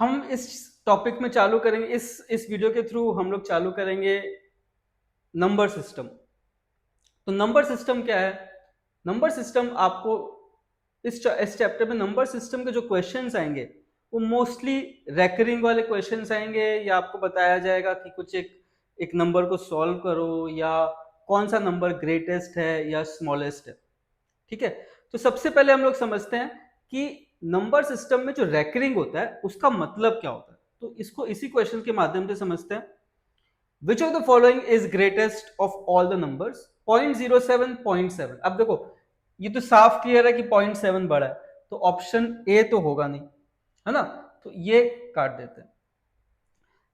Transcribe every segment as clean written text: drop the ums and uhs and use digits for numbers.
हम इस टॉपिक में चालू करेंगे, इस वीडियो के थ्रू हम लोग चालू करेंगे नंबर सिस्टम। तो नंबर सिस्टम क्या है? नंबर सिस्टम आपको इस चैप्टर में नंबर सिस्टम के जो क्वेश्चंस आएंगे वो मोस्टली रेकरिंग वाले क्वेश्चंस आएंगे, या आपको बताया जाएगा कि कुछ एक नंबर को सॉल्व करो, या कौन सा नंबर ग्रेटेस्ट है या स्मॉलेस्ट है। ठीक है, तो सबसे पहले हम लोग समझते हैं कि नंबर सिस्टम में जो रेकरिंग होता है उसका मतलब क्या होता है। तो इसको इसी क्वेश्चन के माध्यम से समझते हैं। Which of the following is greatest of all the numbers? 0.07, 0.7। अब देखो ये तो साफ क्लियर है कि 0.7 बड़ा है, तो ऑप्शन ए तो होगा नहीं, है ना, तो ये काट देते हैं।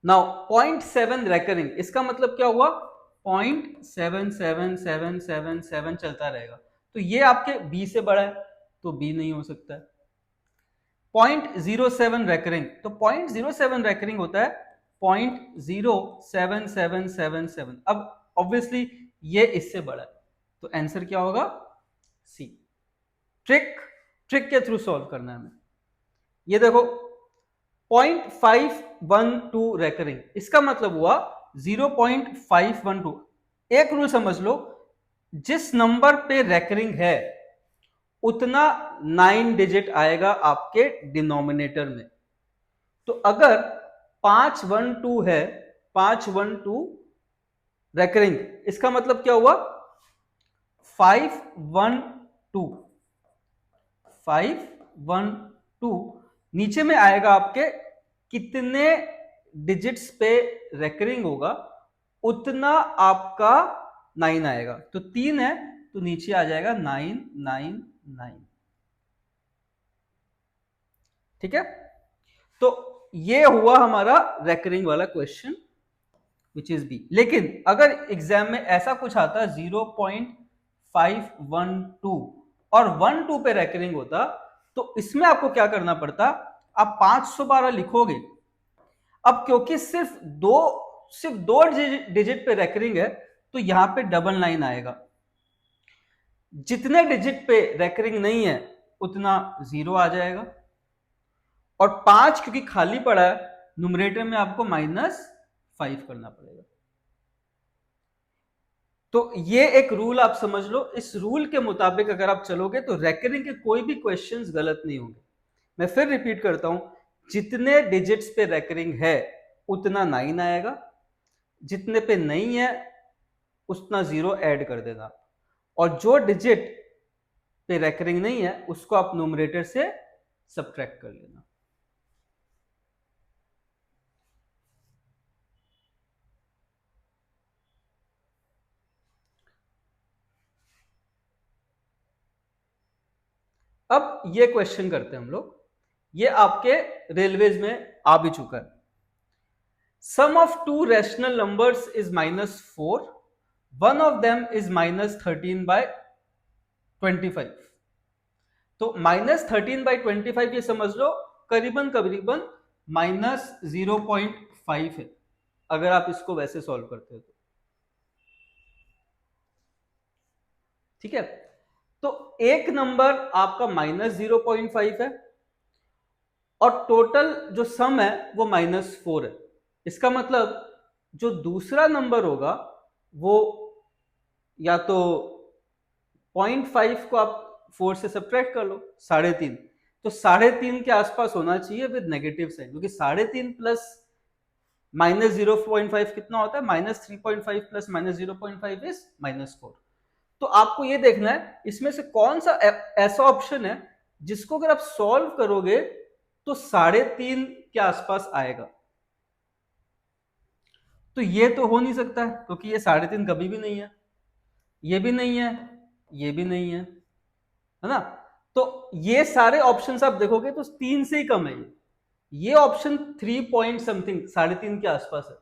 नाउ 0.7 रेकरिंग, इसका मतलब क्या हुआ? 0.77777 चलता रहेगा, तो ये आपके बी से बड़ा है, तो बी नहीं हो सकता है। 0.07 रेकरिंग, तो 0.07 रेकरिंग होता है 0.07777। अब ऑब्वियसली ये इससे बड़ा है, तो आंसर क्या होगा? सी। ट्रिक के थ्रू सॉल्व करना है हमें। ये देखो 0.512 रेकरिंग, इसका मतलब हुआ 0.512। एक रूल समझ लो, जिस नंबर पे रेकरिंग है उतना 9 डिजिट आएगा आपके डिनोमिनेटर में। तो अगर 512 है, 512 रेकरिंग, इसका मतलब क्या हुआ? 512 नीचे में आएगा आपके कितने डिजिट्स पे रेकरिंग होगा उतना आपका 9 आएगा। तो 3 है तो नीचे आ जाएगा 999। ठीक है, तो ये हुआ हमारा रेकरिंग वाला क्वेश्चन विच इज बी। लेकिन अगर एग्जाम में ऐसा कुछ आता 0.512 और 12 पे रेकरिंग होता, तो इसमें आपको क्या करना पड़ता? आप 512 लिखोगे। अब क्योंकि सिर्फ दो डिजिट पे रेकरिंग है, तो यहां पे 999 आएगा। जितने डिजिट पे रेकरिंग नहीं है उतना 0 आ जाएगा, और 5 क्योंकि खाली पड़ा है, न्यूमरेटर में आपको -5 करना पड़ेगा। तो ये एक रूल आप समझ लो। इस रूल के मुताबिक अगर आप चलोगे तो रेकरिंग के कोई भी क्वेश्चंस गलत नहीं होंगे। मैं फिर रिपीट करता हूं, जितने डिजिट्स पे रेकरिंग है उतना 9 आएगा, जितने पे नहीं है उतना 0 ऐड कर देना, और जो डिजिट पे रेकरिंग नहीं है उसको आप न्यूमरेटर से सब्ट्रैक्ट कर लेना। अब ये क्वेश्चन करते हैं हम लोग, ये आपके रेलवेज में आ भी चुका है। Sum of two rational numbers is -4, one of them is -13/25। तो -13/25 ये समझ लो करीबन करीबन -0.5 है, अगर आप इसको वैसे सॉल्व करते हो तो। ठीक है, तो एक नंबर आपका -0.5 है और टोटल जो सम है वो -4 है। इसका मतलब जो दूसरा नंबर होगा वो या तो 0.5 को आप 4 से सब्ट्रैक्ट कर लो, 3.5, तो 3.5 के आसपास होना चाहिए विद नेगेटिव साइन, क्योंकि 3.5 प्लस -0.5 कितना होता है? -3.5 प्लस -0.5 इज -4। तो आपको ये देखना है इसमें से कौन सा ऐसा ऑप्शन है जिसको अगर आप सॉल्व करोगे तो 3.5 के आसपास आएगा। तो ये तो हो नहीं सकता है, क्योंकि ये 3.5 कभी भी नहीं है, ये भी नहीं है, ये भी नहीं है ना। तो ये सारे ऑप्शंस आप देखोगे तो 3 से ही कम है। ये ऑप्शन 3 पॉइंट समथिंग 3.5 के आसपास है,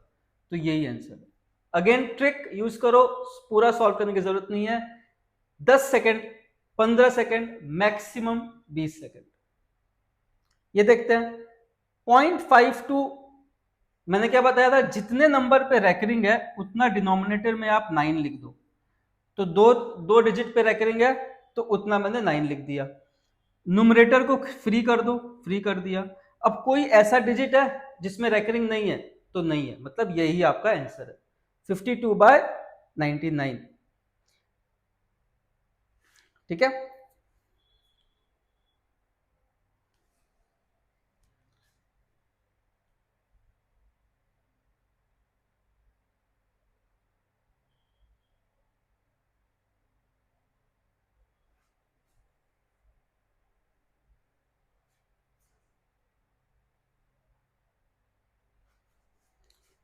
तो यही आंसर है। अगेन ट्रिक यूज करो, पूरा सॉल्व करने की जरूरत नहीं है। 10 सेकेंड, 15 सेकेंड, मैक्सिमम 20 सेकेंड। ये देखते हैं 0.52। मैंने क्या बताया था? जितने नंबर पे रेकरिंग है उतना डिनोमिनेटर में आप 9 लिख दो। तो दो डिजिट पे रेकरिंग है तो उतना मैंने 9 लिख दिया। न्यूमरेटर को फ्री कर दो, फ्री कर दिया। अब कोई ऐसा डिजिट है जिसमें रेकरिंग नहीं है तो नहीं है, मतलब यही आपका आंसर है 52/99। ठीक है।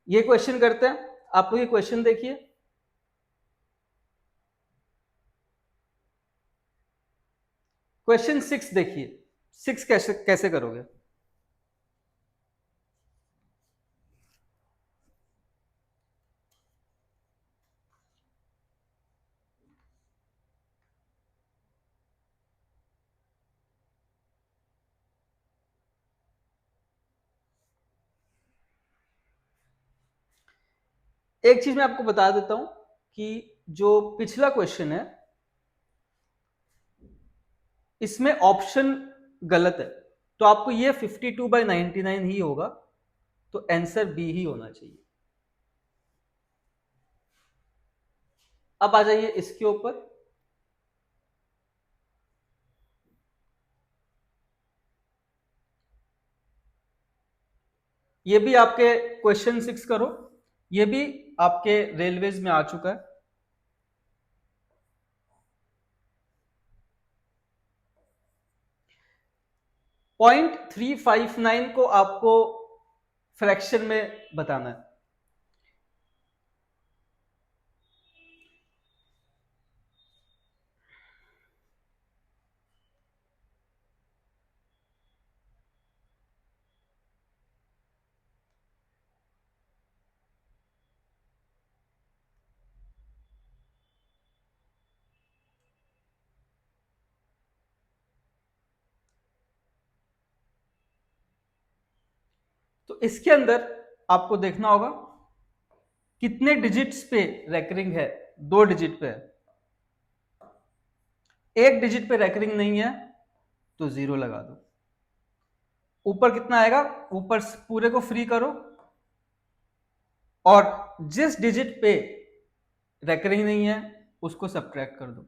ये क्वेश्चन करते हैं, आप लोग ये क्वेश्चन देखिए। क्वेश्चन 6 देखिए, 6 कैसे कैसे करोगे। एक चीज मैं आपको बता देता हूं कि जो पिछला क्वेश्चन है इसमें ऑप्शन गलत है, तो आपको ये 52/99 ही होगा, तो आंसर बी ही होना चाहिए। अब आ जाइए इसके ऊपर। ये भी आपके क्वेश्चन 6 करो, ये भी आपके रेलवेज में आ चुका है। .359 को आपको फ्रैक्शन में बताना है। तो इसके अंदर आपको देखना होगा कितने डिजिट्स पे रेकरिंग है। 2 डिजिट पे है, 1 डिजिट पे रेकरिंग नहीं है तो 0 लगा दो। ऊपर कितना आएगा, ऊपर पूरे को फ्री करो और जिस डिजिट पे रेकरिंग नहीं है उसको सब्ट्रैक्ट कर दो।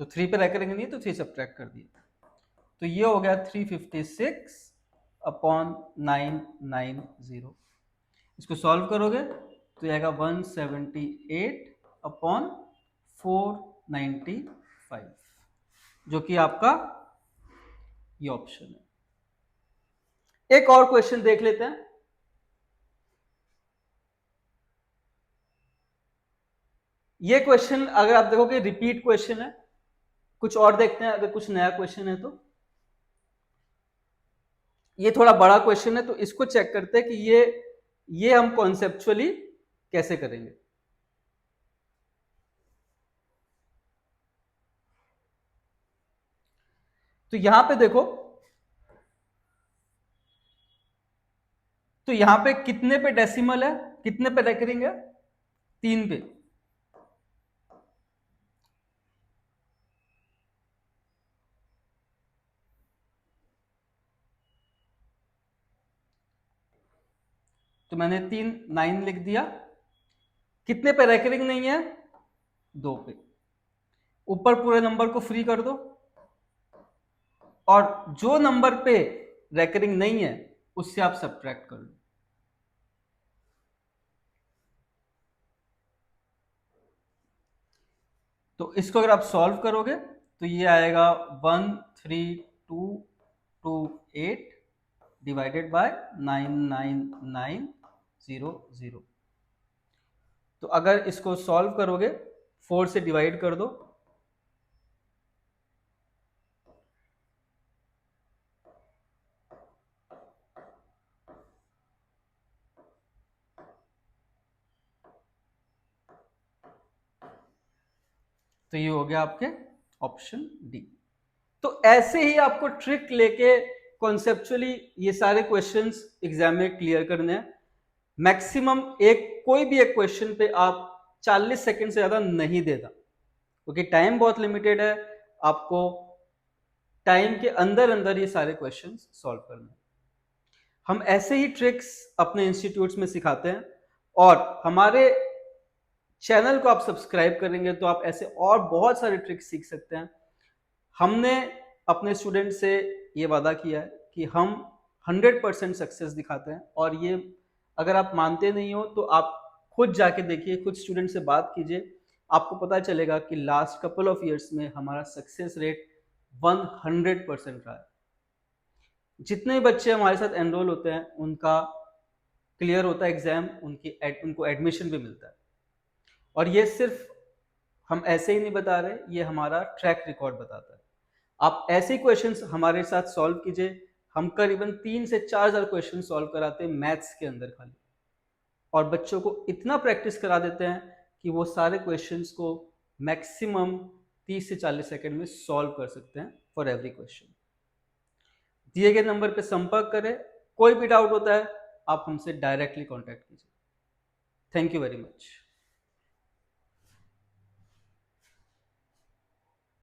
तो 3 पे रेकरिंग नहीं है तो 3 सब्ट्रैक्ट कर दिया, तो ये हो गया 356/990। इसको सॉल्व करोगे तो ये आएगा 178/495, जो कि आपका ये ऑप्शन है। एक और क्वेश्चन देख लेते हैं। ये क्वेश्चन अगर आप देखोगे रिपीट क्वेश्चन है, कुछ और देखते हैं अगर कुछ नया क्वेश्चन है तो। ये थोड़ा बड़ा क्वेश्चन है तो इसको चेक करते हैं कि ये हम कॉन्सेप्चुअली कैसे करेंगे। तो यहां पे देखो, तो यहां पे कितने पे डेसिमल है, कितने पे रेकरिंग है, 3 पे। तो मैंने 9 लिख दिया। कितने पे रेकरिंग नहीं है, 2 पे। ऊपर पूरे नंबर को फ्री कर दो और जो नंबर पे रेकरिंग नहीं है उससे आप सब्ट्रैक्ट कर लो। तो इसको अगर आप सॉल्व करोगे तो ये आएगा 13228 डिवाइडेड बाय 99900। तो अगर इसको सॉल्व करोगे 4 से डिवाइड कर दो, तो ये हो गया आपके ऑप्शन डी। तो ऐसे ही आपको ट्रिक लेके कॉन्सेप्चुअली ये सारे क्वेश्चंस एग्जाम में क्लियर करने हैं। मैक्सिमम कोई भी एक क्वेश्चन पे आप 40 सेकंड से ज्यादा नहीं देता, क्योंकि टाइम बहुत लिमिटेड है। आपको टाइम के अंदर अंदर ये सारे क्वेश्चंस सॉल्व करने हैं। हम ऐसे ही ट्रिक्स अपने इंस्टीट्यूट्स में सिखाते हैं, और हमारे चैनल को आप सब्सक्राइब करेंगे तो आप ऐसे और बहुत सारे ट्रिक्स सीख सकते हैं। हमने अपने स्टूडेंट से ये वादा किया है कि हम 100% सक्सेस दिखाते हैं, और ये अगर आप मानते नहीं हो तो आप खुद जाके देखिए, खुद स्टूडेंट से बात कीजिए, आपको पता चलेगा कि लास्ट कपल ऑफ ईयर्स में हमारा सक्सेस रेट 100% रहा है। जितने बच्चे हमारे साथ एनरोल होते हैं उनका क्लियर होता है एग्जाम, उनको एडमिशन भी मिलता है। और ये सिर्फ हम ऐसे ही नहीं बता रहे, ये हमारा ट्रैक रिकॉर्ड बताता है। आप ऐसे क्वेश्चंस हमारे साथ सॉल्व कीजिए, हम करीबन 3 से 4,000 क्वेश्चन सॉल्व कराते हैं मैथ्स के अंदर खाली, और बच्चों को इतना प्रैक्टिस करा देते हैं कि वो सारे क्वेश्चंस को मैक्सिमम 30 से 40 सेकंड में सॉल्व कर सकते हैं फॉर एवरी क्वेश्चन। दिए गए नंबर पे संपर्क करें, कोई भी डाउट होता है आप हमसे डायरेक्टली कॉन्टैक्ट कीजिए। Thank you very much.